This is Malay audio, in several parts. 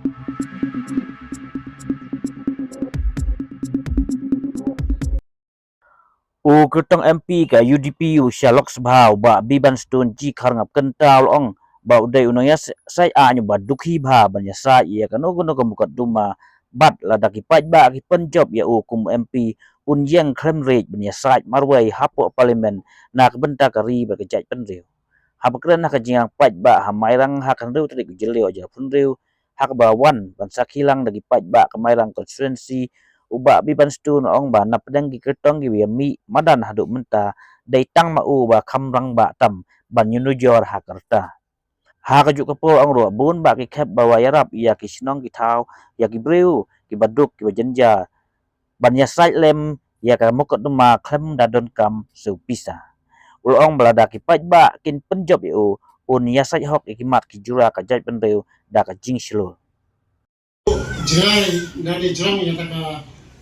U kertong MP ka UDPU Shalok Sbhau ba Vivan Stone ji kharngap kental ong ba udai unaya sai anyu ba Dukhi bha ban ya sa ia kanu gunu kemukat duma bat Lada ki paj ba ki penjob ya u kum MP un Ieng klem rej ban ya sa Marwei hapo parlimen nak benta kari ba kejat penriu hab kren ha kajingang paj ba ha mairang ha kan riu tadi jelio ja penriu hak ba wan ban sakilang dagi paj ba ke mairang constituency ubak Vivan Stone ong ba na pedang gi kertong gi mi madan haduk menta dai tang ma u ba kamrang ba tam ban nyunujor hakarta ha kajuk kapo ong ro bun ba ki khep ba wayarap ya ki snong ki thau ya ki breu ki baduk ki bajenja ban ya sai lem ya ka mokot duma klem dadon kam su pisa ul ong belada ki paj ba kin penjob yu un ya sai hok ki mat ki jura ka jaj penreu da ka jing shlo Jai dari jam yang tak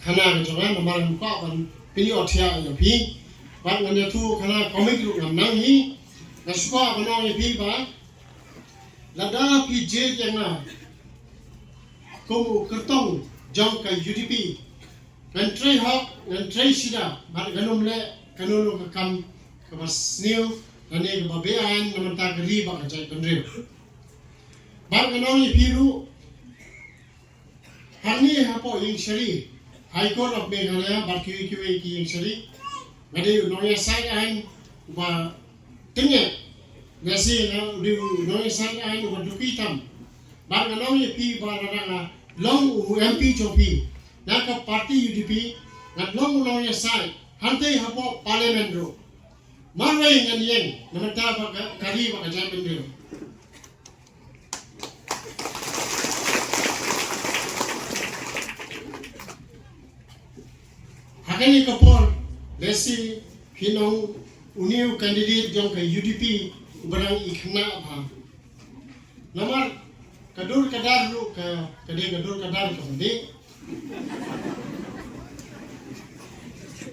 kana kejongan nomor 4 ban pilih otia yang pi ban ngane tu kana komik lu ngam nang hi na suka banong yang pi ba lada pi je yang na ko kertong jong ka UDP ngan trai hak ngan trai sida ban ganum le kanunu ka kam ka bas new nane ka babean naman ta gri ba ka jai pendreu ban ganong yang pi lu Hani hapo Ieng Shari, High Court of Meghalaya, Barkiwi Kiwi Ieng Shari, ngade Nongiasaid ain uba tingge, nasi na Nongiasaid ain uba Dukhi tam, bar nganong pi bar nanga long MP chopi, naka party UDP, ngan long Nongiasaid, hante hapo parliament ro, Marwei ngan Ieng, namanta kari baka jamin ro. Hakani kapor lesi hinong uniu candidate jong ka UDP barang ikhna bha namar kadur kadar lu ka kade kadur kadar ka bende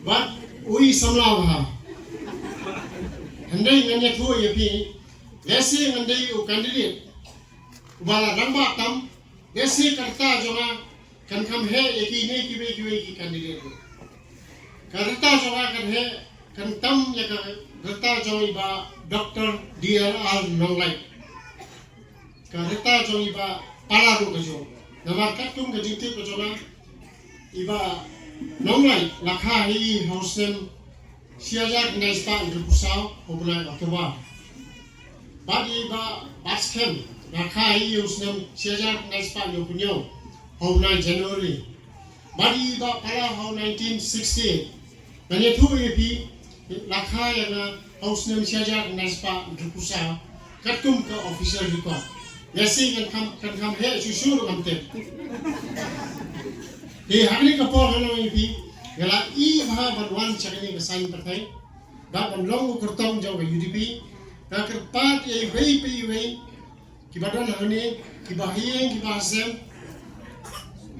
bat ui samla bha handai nganya thu yepi lesi ngandai u candidate bala ramba tam lesi karta jonga kan kam he eki ne ki candidate Karita jawa kan he kan tam ya karita jawa iba Dr. DRR Nonglai karita jawa iba palaru kajo namar katung kajingti kajo na iba Nonglai lakha hi hausem siaja knaispa itu pusau hubungan akwa bagi iba baskem lakha hi hausem siaja knaispa itu punyo hubungan Januari bagi iba pala hau 1960 Nanya tu yepi lakha yang hausnya siaja naspa dukusa katum ke officer juga. Nasi kan kam he susur kamte. Di hari kapor hano yepi ngala I bha barwan chakani kesan pertai. Ba ban long kurtong jauh ke UDP. Ka kerpat ye wei kibadan hane kibahiyeng kibasem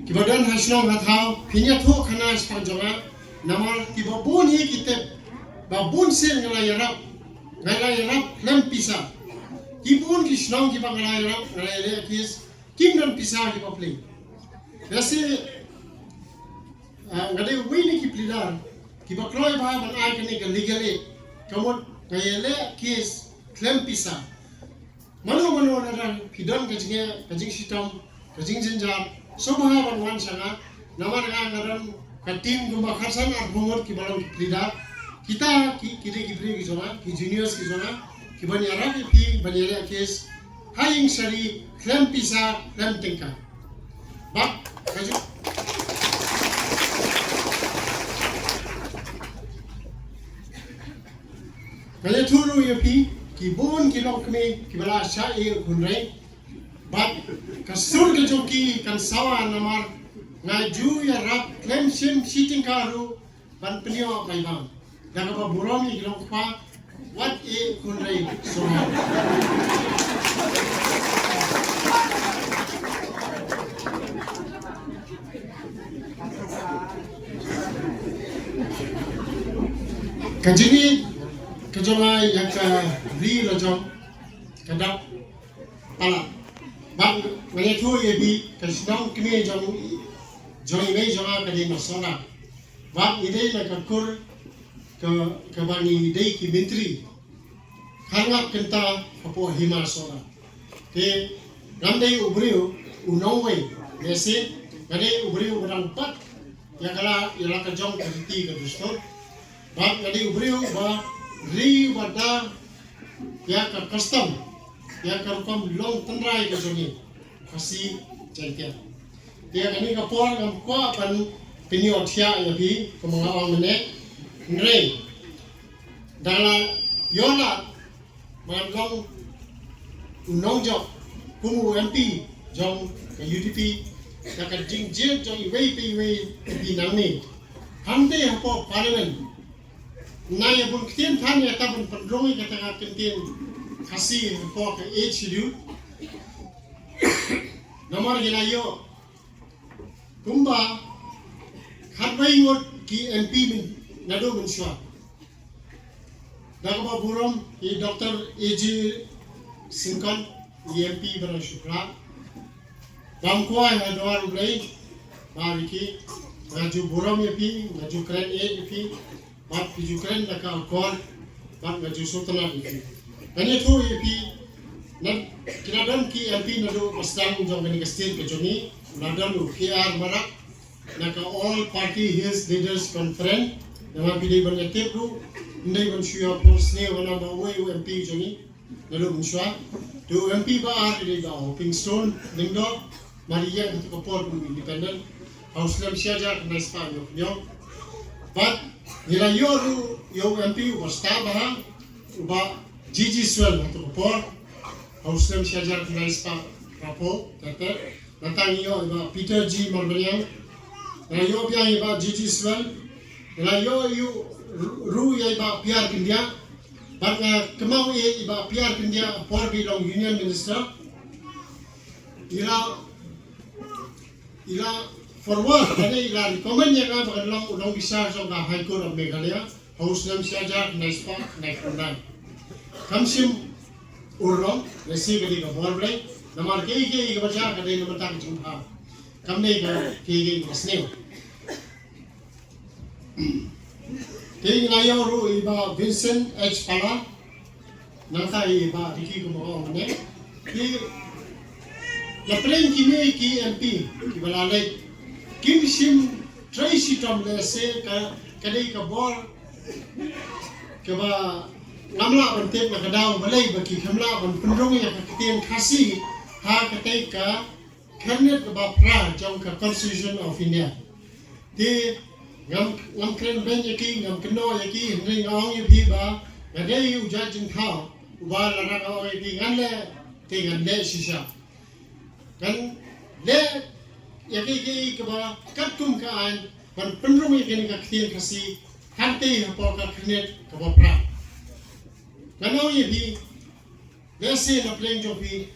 kibadan hasnong hathau pinya thu khana spanjonga namar tiba bun hi kita babun sel ngelayarap lem pisa kibun kisnong kiba ngelayarap kis kim dan pisa kiba play nasi ngade wini kiplidar kiba kloy ba ban ai kani ka legal aid kamot ngayele kis lem pisa mano na pidon kajing sitom kajing jenjar sobaha ban wan sana namar ngaran katim gumba kharsan ar bongor ki balong klida kita kide ki zona ki juniors ki zona ki banyara ki banyara kes Ieng Shari klem pisa klem tingka bak kaju kale thuru yepi ki bon ki lokme ki bala sha e gunrai bak kasur ke joki kan sawa namar ngaju ya rap klem sim sitting karu ban penio kai bang daga ba buromi gilong pa what e kunrai so kajini kajonga yang ka ri lojong kadap pala bang Kani tu ye bi kasnong kini jong ini jong kani nasona. Bab ide na kakur ke bani ide ki menteri. Hangap kenta apo hima sona. Ke ramdai ubriu unongwe mesin kani ubriu berang pat ya kala ya ka jong kerti ke dustor. Bab kani ubriu ba ri wada ya ka custom ya ka kom long tenrai ke joni kasi jengkel. Dia kani ka por ngam ko pan penyotia ya bi kemangawang mene ngre dala yona Manggong Nongjok Kumu MP Jong UDP Dakat jingjir jong iwei MP nang ni Hamde hapo parliament Naya pun ketien tan ya tabun pendrongi kata ketien kasih hapo ke age schedule Nomor gila yo Kumba Khatwai ngot ki MP min nado mensyua Dagba buram i Dr. AJ Singkan EMP barang syukra Bangkuai hadwar ulai Mariki Ngaju buram EMP Ngaju keren EMP Mat piju keren daka alkohol Mat ngaju sultana EMP Kanya tu EMP Kinadam ki EMP nado Mastang jong kani kastin kejoni Nadam KR marak Naka all party his leaders conference Nama pilih bernyatip tu Ndai ban syua polsne wana ba wei MP joni lalu mensyua tu MP ba ar di ba Pinkstone lingdo mari yang tu kopor independent hauslam siaja na Spanyol nyo but nila yo MP wasta ba Gigi Swell tu kopor hauslam siaja na Spanyol rapo kata natang yo ba Peter G Marwei na yo bia ba Gigi Swell na yo ru ya iba piar kindia bang kemau ye iba piar kindia por bilong union minister ila forward kani ila recommend ya ka bagalong ulong bisa so ka high court of Meghalaya house nam siaja naispa naikundai kamsim urong resi gadi ka borblay namar ke baca kadai namar tak jumpa kamne ke masne Ting layo ru iba Vincent H. Pala Nangka iba Dukhi kumawa mene Ki Lapeleng kimi ki MP Ki balalay Kim sim Tracy Tomlese Kadai ka bor Kaba Ngamla bantip na kadaw balay Baki kamla ban pendrong ya kakitian kasi Ha katay ka Kernet ba pra Jong ka Constitution of India Di ngam kren ben yaki ngam keno yaki hindri ngawang yapi ba ngade yu jajin thao uba lara ngawang yapi nganle te nganle shisha kan le yaki ki kaba katkum ka an pan pendrum yaki ka kthien kasi hante hapo ka khnet kaba pra ngawang yapi lese na pleng jopi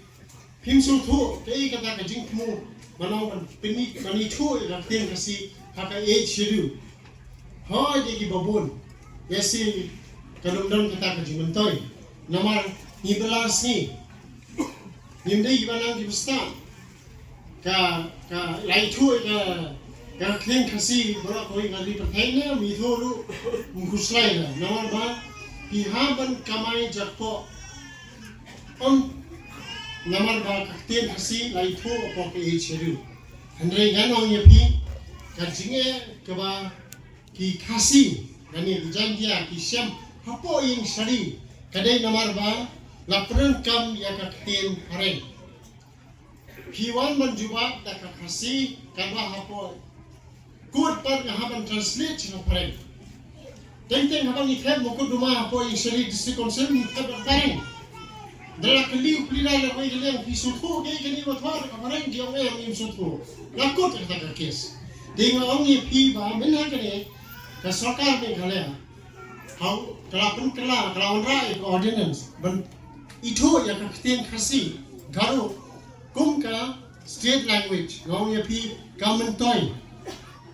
himsu thu te kata ka jingmu manaw pan pini mani thu ka kthien kasi haka age schedule Hoy di babun yesi kalumdon kata ka jumentoy namar ni belas ni nimdai banang di besta ka lai thu ka khen khasi bora koi ngali pathaina mi thoru mkuslai na namar ba pihaban kamai jakpo namar ba kakten khasi lai thu po ke cheru handre ganong yapi ka jinge ka ba ki khasi nani janjia ki syam hapo Ieng sari kadai namar ba lapran kam ya kakten haren Vivan menjubat da ka khasi kaba hapo kur par haban translate na haren teng habang ithem moko duma hapo Ieng sari district council ka haren dala kaliu plira la koi leng fi sutho ge kani watwar ka haren diong Ieng sutho lakot ka kes dinga ongi pi ba men hakane ka sarkar Meghalaya how kala rai ordinance ban ito ya ka kten khasi garo kum ka state language ngau ya pi government toy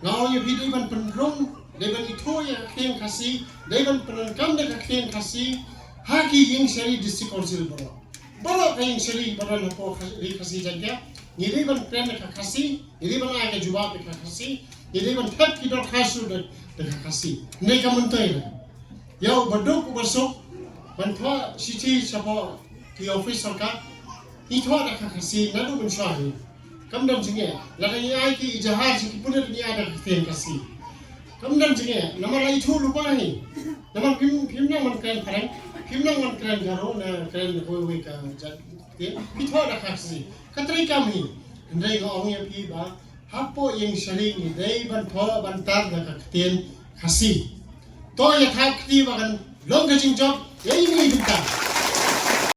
ngau ya pi deban pendrong deban ito ya kten khasi deban penangkam de kten khasi haki Ieng sari district council baro ka Ieng sari baro na po khasi jangya Ini ban kren kasih, ini ban ayah jubah kasih, ini ban tap kita kasih dah kasih. Ini kamu tahu. Yau berduk bersuk, ban thua sisi siapa di office sarkar, itu ada kasih, nado mensuahi. Kamu dan jenge, lalu ini ayah ki ijazah sih punya ini ada kasih. Kamu dan jenge, nama lagi itu lupa ni. Nama film yang man kren keren, film yang man kren garo, na kren koi ka jat. Itu ada kasih. Kateri kami, hendai orang yang pergi bah, hapo yang sering ni, dai bantu bantar nak ketien kasih. To yang tak ketih bahkan long kecing job, yang ini kita.